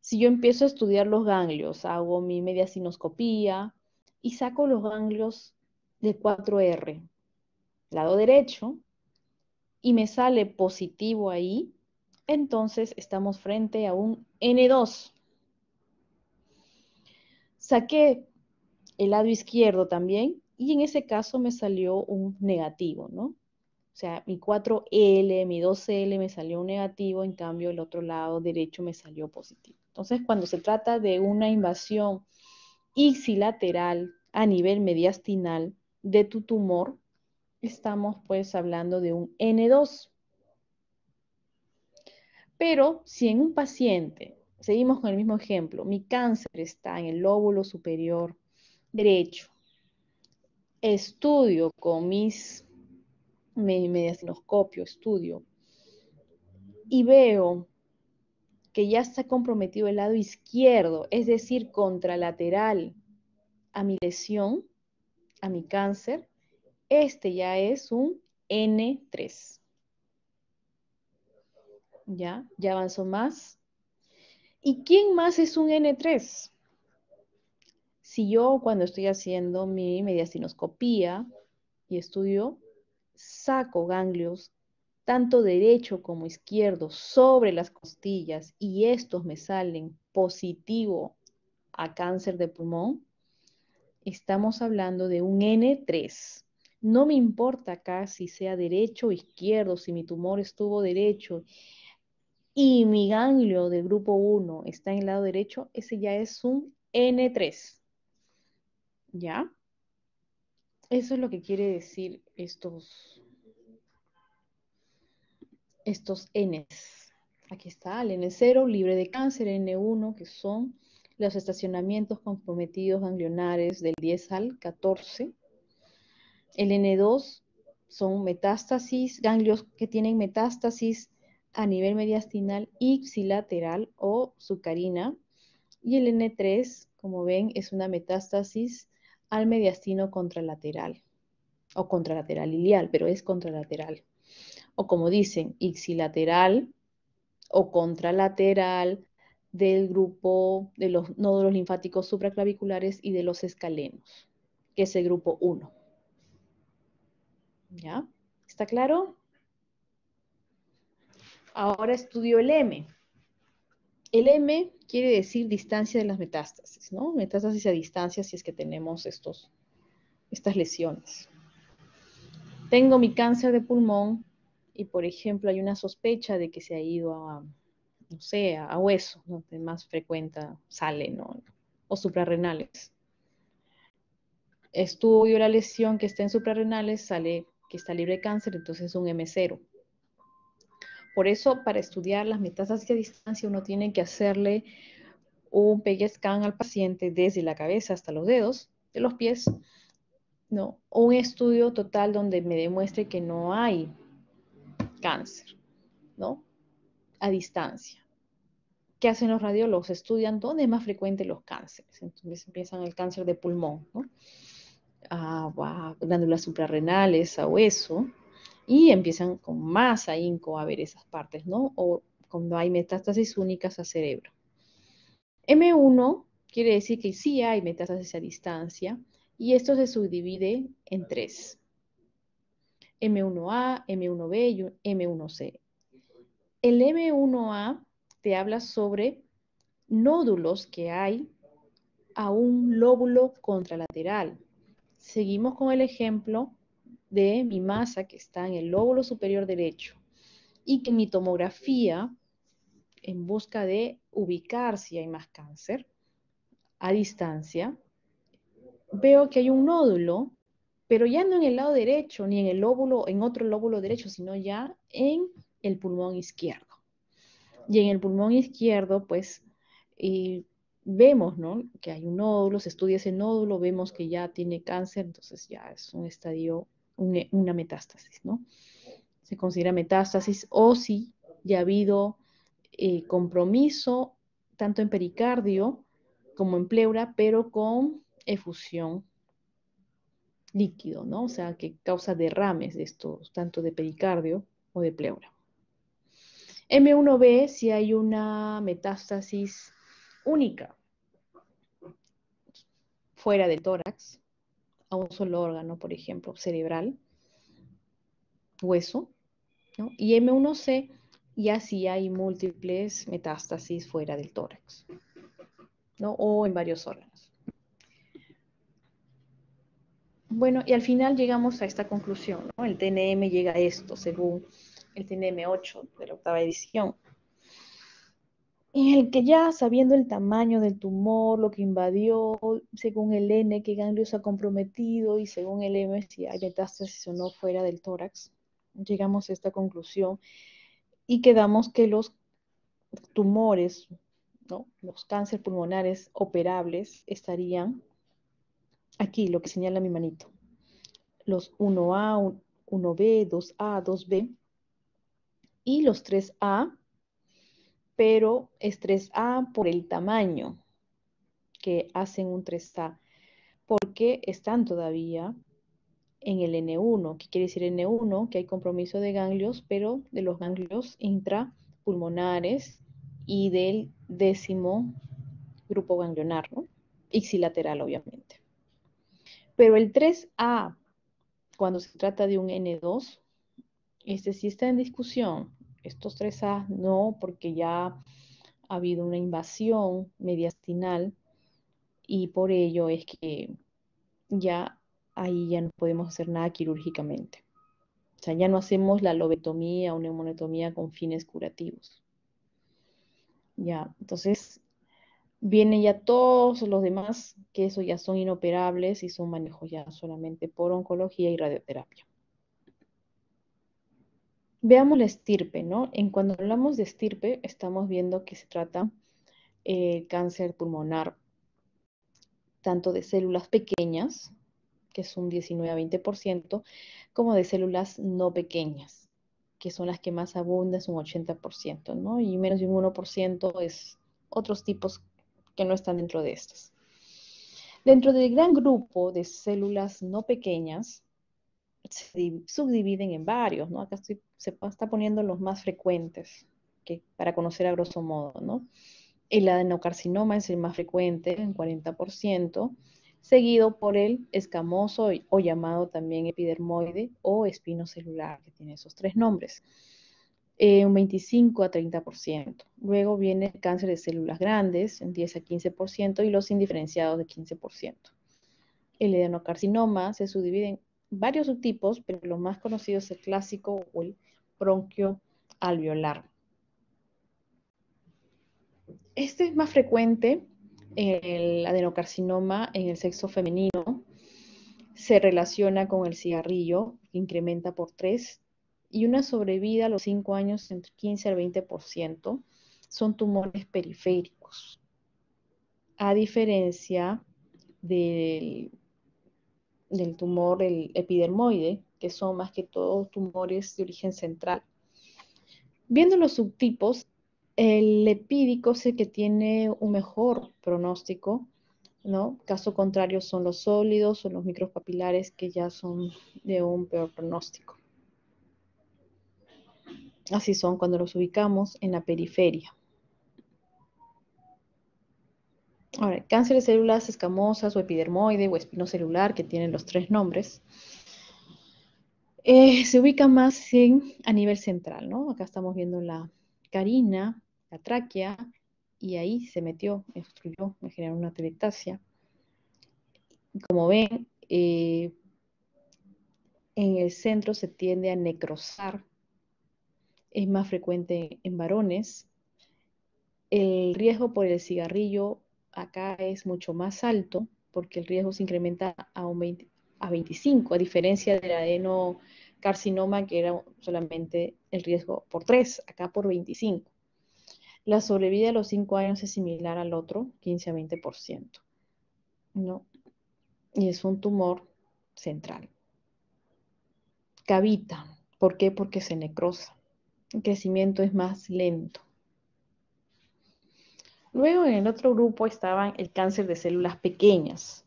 Si yo empiezo a estudiar los ganglios, hago mi mediastinoscopía y saco los ganglios de 4R, lado derecho, y me sale positivo ahí, entonces estamos frente a un N2. Saqué el lado izquierdo también y en ese caso me salió un negativo, ¿no? O sea, mi 4L, mi 2L me salió un negativo, en cambio el otro lado derecho me salió positivo. Entonces, cuando se trata de una invasión ipsilateral a nivel mediastinal de tu tumor, estamos pues hablando de un N2. Pero si en un paciente, seguimos con el mismo ejemplo, mi cáncer está en el lóbulo superior derecho, estudio con mi mediastinoscopio, estudio, y veo que ya está comprometido el lado izquierdo, es decir, contralateral a mi lesión, a mi cáncer, este ya es un N3. ¿Ya? Ya avanzó más. ¿Y quién más es un N3? Si yo cuando estoy haciendo mi mediastinoscopía y estudio, saco ganglios tanto derecho como izquierdo sobre las costillas y estos me salen positivo a cáncer de pulmón, estamos hablando de un N3. No me importa acá si sea derecho o izquierdo, si mi tumor estuvo derecho y mi ganglio del grupo 1 está en el lado derecho, ese ya es un N3. ¿Ya? Eso es lo que quiere decir estos Ns. Aquí está el N0, libre de cáncer, N1, que son los estacionamientos comprometidos ganglionares del 10 al 14. El N2 son metástasis, ganglios que tienen metástasis a nivel mediastinal ipsilateral o subcarina. Y el N3, como ven, es una metástasis al mediastino contralateral o contralateral ilial, pero es contralateral. O como dicen, ipsilateral o contralateral del grupo de los nódulos linfáticos supraclaviculares y de los escalenos, que es el grupo 1. ¿Ya? ¿Está claro? Ahora estudio el M. El M quiere decir distancia de las metástasis, ¿no? Metástasis a distancia si es que tenemos estas lesiones. Tengo mi cáncer de pulmón y, por ejemplo, hay una sospecha de que se ha ido a, no sé, a hueso, ¿no? De más frecuente sale, ¿no? O suprarrenales. Estudio la lesión que está en suprarrenales, sale que está libre de cáncer, entonces es un M0. Por eso, para estudiar las metástasis a distancia, uno tiene que hacerle un PET scan al paciente desde la cabeza hasta los dedos de los pies, ¿no? Un estudio total donde me demuestre que no hay cáncer, ¿no? A distancia. ¿Qué hacen los radiólogos? Estudian dónde es más frecuente los cánceres. Entonces empiezan el cáncer de pulmón, ¿no? Glándulas suprarrenales, a hueso, y empiezan con más ahínco a ver esas partes, ¿no? O cuando hay metástasis únicas a cerebro. M1 quiere decir que sí hay metástasis a distancia, y esto se subdivide en 3. M1A, M1B y M1C. El M1A te habla sobre nódulos que hay a un lóbulo contralateral. Seguimos con el ejemplo de mi masa que está en el lóbulo superior derecho y que en mi tomografía, en busca de ubicar si hay más cáncer a distancia, veo que hay un nódulo, pero ya no en el lado derecho, ni en el lóbulo, en otro lóbulo derecho, sino ya en el pulmón izquierdo. Y en el pulmón izquierdo, pues, vemos, ¿no? Que hay un nódulo, se estudia ese nódulo, vemos que ya tiene cáncer, entonces ya es un estadio, una metástasis, ¿no? Se considera metástasis, o si ya ha habido compromiso tanto en pericardio como en pleura, pero con efusión líquido, ¿no? O sea, que causa derrames de estos, tanto de pericardio o de pleura. M1B si hay una metástasis única fuera del tórax, a un solo órgano, por ejemplo, cerebral, hueso, ¿no? Y M1C ya si hay múltiples metástasis fuera del tórax, ¿no? O en varios órganos. Bueno, y al final llegamos a esta conclusión, ¿no? El TNM llega a esto, según el TNM 8 de la octava edición, en el que ya sabiendo el tamaño del tumor, lo que invadió, según el N, qué ganglio se ha comprometido, y según el M, si hay metástasis o no fuera del tórax, llegamos a esta conclusión y quedamos que los tumores, ¿no? Los cánceres pulmonares operables estarían aquí, lo que señala mi manito. Los 1A, 1B, 2A, 2B y los 3A, pero es 3A por el tamaño que hacen un 3A, porque están todavía en el N1. ¿Qué quiere decir N1? Que hay compromiso de ganglios, pero de los ganglios intrapulmonares y del 10º grupo ganglionar, ¿no? Ixilateral, obviamente. Pero el 3A, cuando se trata de un N2, este sí está en discusión. Estos 3A no, porque ya ha habido una invasión mediastinal y por ello es que ya ahí ya no podemos hacer nada quirúrgicamente. O sea, ya no hacemos la lobetomía o neumonotomía con fines curativos. Ya, entonces vienen ya todos los demás, que eso ya son inoperables y son manejos ya solamente por oncología y radioterapia. Veamos la estirpe, ¿no? En cuando hablamos de estirpe, estamos viendo que se trata cáncer pulmonar, tanto de células pequeñas, que es un 19 a 20%, como de células no pequeñas, que son las que más abundan, es un 80%, ¿no? Y menos de un 1% es otros tipos que no están dentro de estas. Dentro del gran grupo de células no pequeñas, se subdividen en varios, ¿no? Acá se está poniendo los más frecuentes, que, para conocer a grosso modo, ¿no? El adenocarcinoma es el más frecuente, en 40%, seguido por el escamoso o llamado también epidermoide o espinocelular, que tiene esos tres nombres, un 25 a 30%. Luego viene el cáncer de células grandes, en 10 a 15%, y los indiferenciados de 15%. El adenocarcinoma se subdivide en varios subtipos, pero los más conocidos es el clásico o el bronquio alveolar. Este es más frecuente en el adenocarcinoma en el sexo femenino. Se relaciona con el cigarrillo, que incrementa por 3, y una sobrevida a los 5 años entre 15 al 20%. Son tumores periféricos, a diferencia del, del tumor el epidermoide, que son más que todo tumores de origen central. Viendo los subtipos, el epídico es el que tiene un mejor pronóstico, ¿no? Caso contrario son los sólidos o los micropapilares que ya son de un peor pronóstico. Así son cuando los ubicamos en la periferia. Ahora, el cáncer de células escamosas o epidermoide o espinocelular, que tienen los tres nombres, se ubica más a nivel central, ¿no? Acá estamos viendo la carina, la tráquea, y ahí se metió, obstruyó, me generó una atelectasia. Como ven, en el centro se tiende a necrosar, es más frecuente en varones. El riesgo por el cigarrillo acá es mucho más alto, porque el riesgo se incrementa a, 25, a diferencia del adenocarcinoma, que era solamente el riesgo por 3, acá por 25. La sobrevida a los 5 años es similar al otro, 15 a 20%, ¿no? Y es un tumor central. Cavita, ¿por qué? Porque se necrosa. El crecimiento es más lento. Luego en el otro grupo estaban el cáncer de células pequeñas,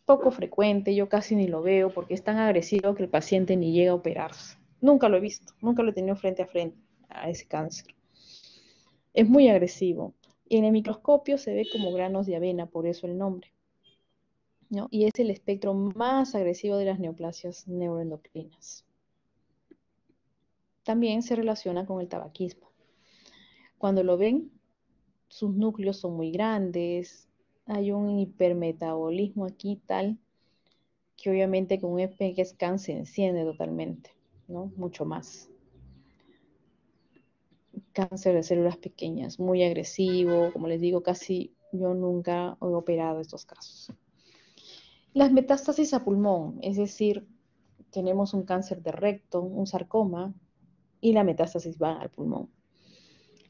poco frecuente, yo casi ni lo veo porque es tan agresivo que el paciente ni llega a operarse. Nunca lo he visto, nunca lo he tenido frente a ese cáncer. Es muy agresivo y en el microscopio se ve como granos de avena, por eso el nombre, ¿no? Y es el espectro más agresivo de las neoplasias neuroendocrinas. También se relaciona con el tabaquismo. Cuando lo ven, sus núcleos son muy grandes, hay un hipermetabolismo aquí tal que obviamente con un EPG scan se enciende totalmente, ¿no? Mucho más. Cáncer de células pequeñas, muy agresivo, como les digo, casi yo nunca he operado estos casos. Las metástasis a pulmón, es decir, tenemos un cáncer de recto, un sarcoma, y la metástasis va al pulmón.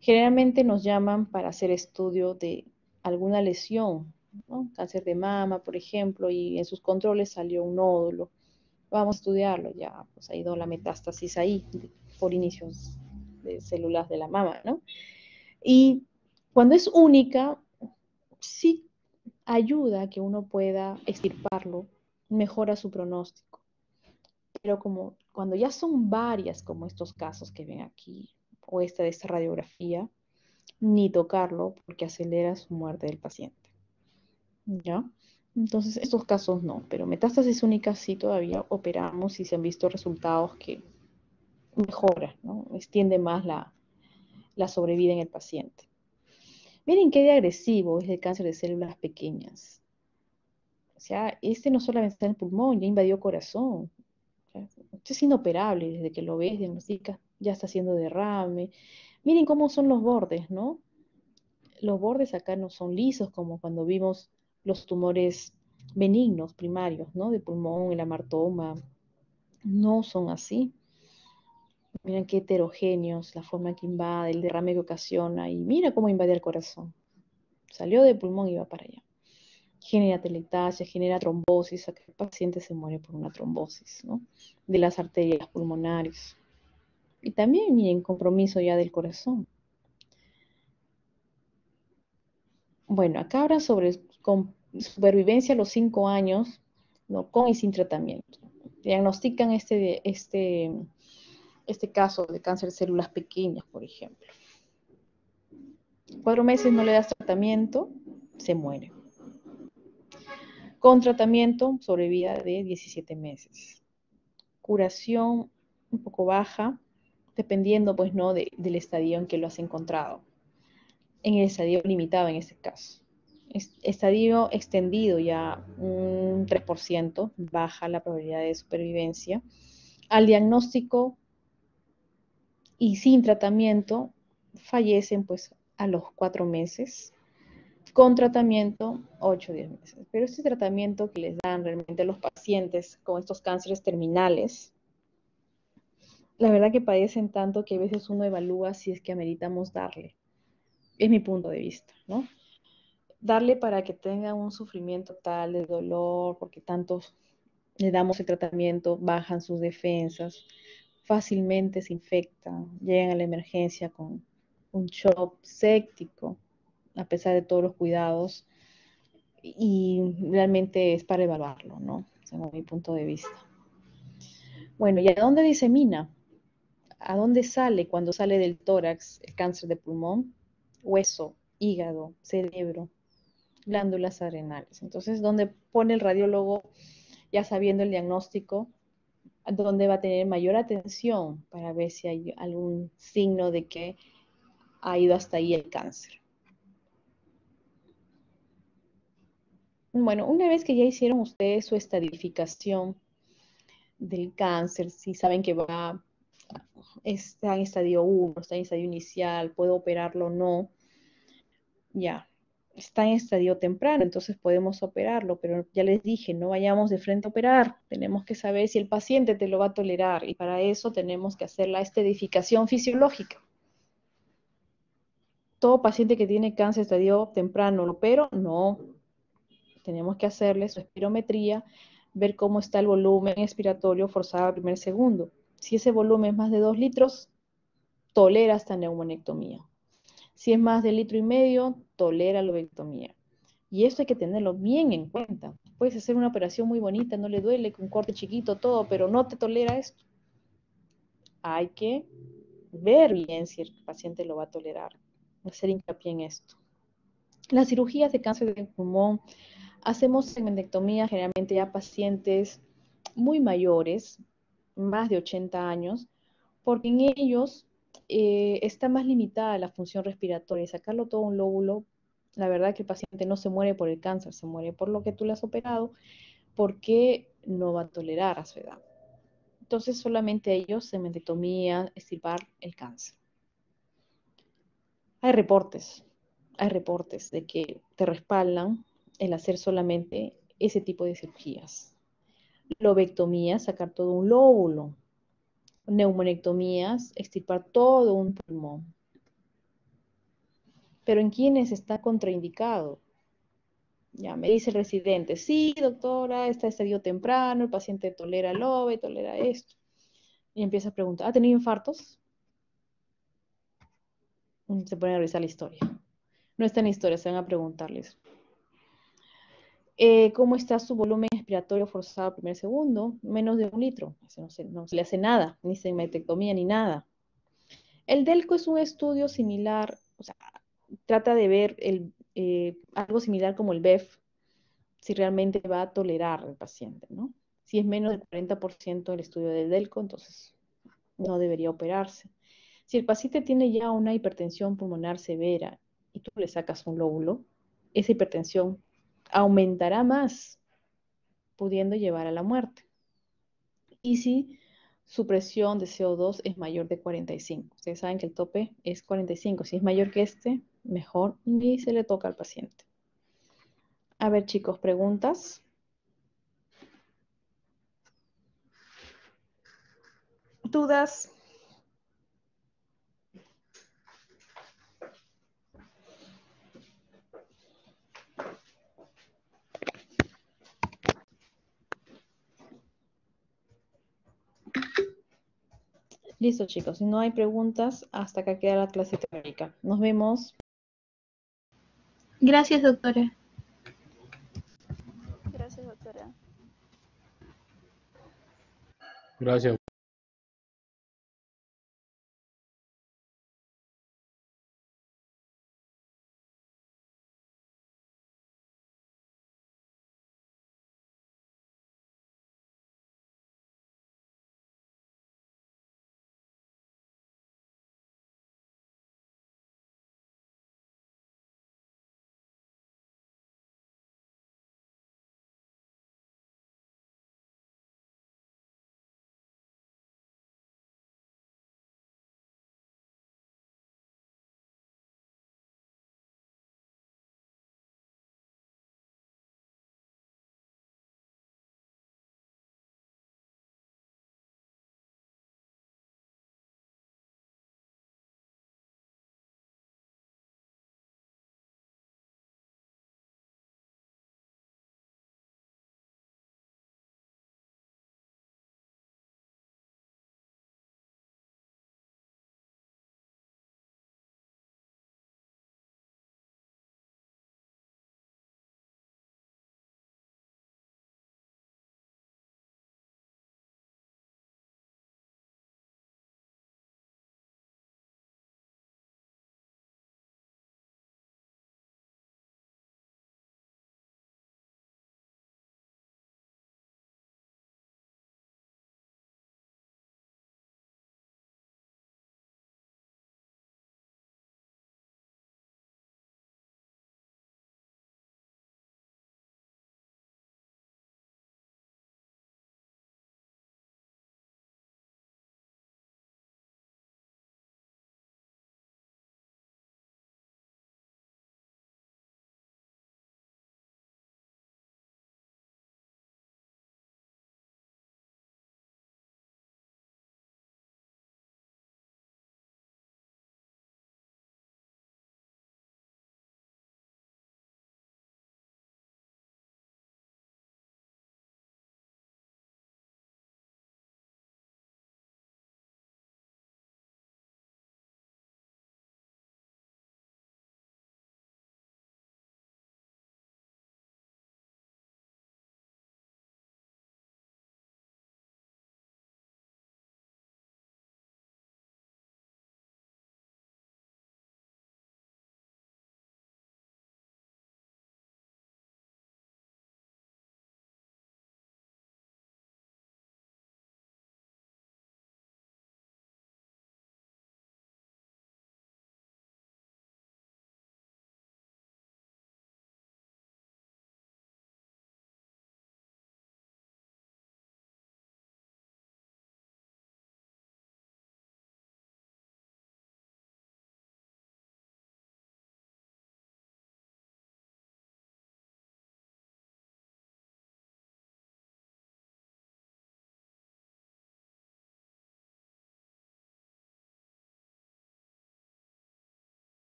Generalmente nos llaman para hacer estudio de alguna lesión, ¿no? Cáncer de mama, por ejemplo, y en sus controles salió un nódulo. Vamos a estudiarlo, ya pues ha ido la metástasis ahí por inicios de células de la mama, ¿no? Y cuando es única, sí ayuda a que uno pueda extirparlo, mejora su pronóstico. Pero como cuando ya son varias, como estos casos que ven aquí, o de esta radiografía, ni tocarlo porque acelera su muerte del paciente. ¿Ya? Entonces, estos casos no, pero metástasis únicas sí todavía operamos y se han visto resultados que mejoran, ¿no? Extiende más la sobrevida en el paciente. Miren qué de agresivo es el cáncer de células pequeñas. O sea, este no solamente está en el pulmón, ya invadió corazón. O sea, este es inoperable, desde que lo ves, diagnostica, ya está haciendo derrame. Miren cómo son los bordes, ¿no? los bordes acá no son lisos como cuando vimos los tumores benignos primarios, ¿no? De pulmón, el amartoma, no son así. Miren qué heterogéneos, la forma que invade, el derrame que ocasiona, y mira cómo invade el corazón. Salió del pulmón y va para allá. Genera telectasia, genera trombosis, el paciente se muere por una trombosis, ¿no? De las arterias pulmonares. Y también, miren, compromiso ya del corazón. Bueno, acá hablan sobre supervivencia a los 5 años, ¿no? Con y sin tratamiento. Diagnostican este caso de cáncer de células pequeñas, por ejemplo. 4 meses no le das tratamiento, se muere. Con tratamiento, sobrevida de 17 meses. Curación un poco baja, dependiendo, pues, ¿no? del estadio en que lo has encontrado. En el estadio limitado, en este caso. Estadio extendido, ya un 3%, baja la probabilidad de supervivencia. Al diagnóstico y sin tratamiento, fallecen, pues, a los 4 meses. Con tratamiento, 8 o 10 meses. Pero este tratamiento que les dan realmente a los pacientes con estos cánceres terminales, la verdad que padecen tanto que a veces uno evalúa si es que ameritamos darle. Es mi punto de vista, ¿no? Darle para que tenga un sufrimiento tal de dolor, porque tantos le damos el tratamiento, bajan sus defensas, fácilmente se infectan, llegan a la emergencia con un shock séptico, a pesar de todos los cuidados, y realmente es para evaluarlo, ¿no? Según mi punto de vista. Bueno, ¿y a dónde disemina? ¿A dónde sale cuando sale del tórax el cáncer de pulmón? Hueso, hígado, cerebro, glándulas adrenales. Entonces, ¿dónde pone el radiólogo, ya sabiendo el diagnóstico, dónde va a tener mayor atención para ver si hay algún signo de que ha ido hasta ahí el cáncer? Bueno, una vez que ya hicieron ustedes su estadificación del cáncer, si saben que está en estadio 1, está en estadio inicial, puedo operarlo o no, ya, está en estadio temprano, entonces podemos operarlo, pero ya les dije, no vayamos de frente a operar, tenemos que saber si el paciente te lo va a tolerar y para eso tenemos que hacer la estadificación fisiológica. Todo paciente que tiene cáncer estadio temprano, ¿lo opero? No, tenemos que hacerle su espirometría, ver cómo está el volumen expiratorio forzado al primer segundo. Si ese volumen es más de 2 litros, tolera esta neumonectomía. Si es más de 1,5 litros, tolera la ovectomía. Y esto hay que tenerlo bien en cuenta. Puedes hacer una operación muy bonita, no le duele, con un corte chiquito, todo, pero no te tolera esto. Hay que ver bien si el paciente lo va a tolerar. Hacer hincapié en esto. Las cirugías de cáncer de pulmón, hacemos segmentectomía generalmente a pacientes muy mayores, más de 80 años, porque en ellos está más limitada la función respiratoria. Y sacarlo todo un lóbulo, la verdad que el paciente no se muere por el cáncer, se muere por lo que tú le has operado, porque no va a tolerar a su edad. Entonces solamente ellos, segmentectomía, extirpar el cáncer. Hay reportes de que te respaldan el hacer solamente ese tipo de cirugías. Lobectomía, sacar todo un lóbulo. Neumonectomías, extirpar todo un pulmón. Pero en quienes está contraindicado. Ya me dice el residente, sí, doctora, está estadio temprano, el paciente tolera el LOBE, tolera esto. Y empieza a preguntar, ¿ha tenido infartos? Se pone a revisar la historia. No está en la historia, se van a preguntarles. ¿Cómo está su volumen expiratorio forzado al primer segundo? Menos de 1 litro. No se le hace nada, ni segmentectomía ni nada. El DELCO es un estudio similar, o sea, trata de ver algo similar como el BEF, si realmente va a tolerar el paciente, ¿no? Si es menos del 40% del estudio del DELCO, entonces no debería operarse. Si el paciente tiene ya una hipertensión pulmonar severa y tú le sacas un lóbulo, esa hipertensión aumentará más, pudiendo llevar a la muerte. Y si su presión de CO2 es mayor de 45. Ustedes saben que el tope es 45. Si es mayor que este, mejor ni se le toca al paciente. A ver, chicos, preguntas. ¿Dudas? Listo, chicos. Si no hay preguntas, hasta acá queda la clase teórica. Nos vemos. Gracias, doctora. Gracias, doctora. Gracias.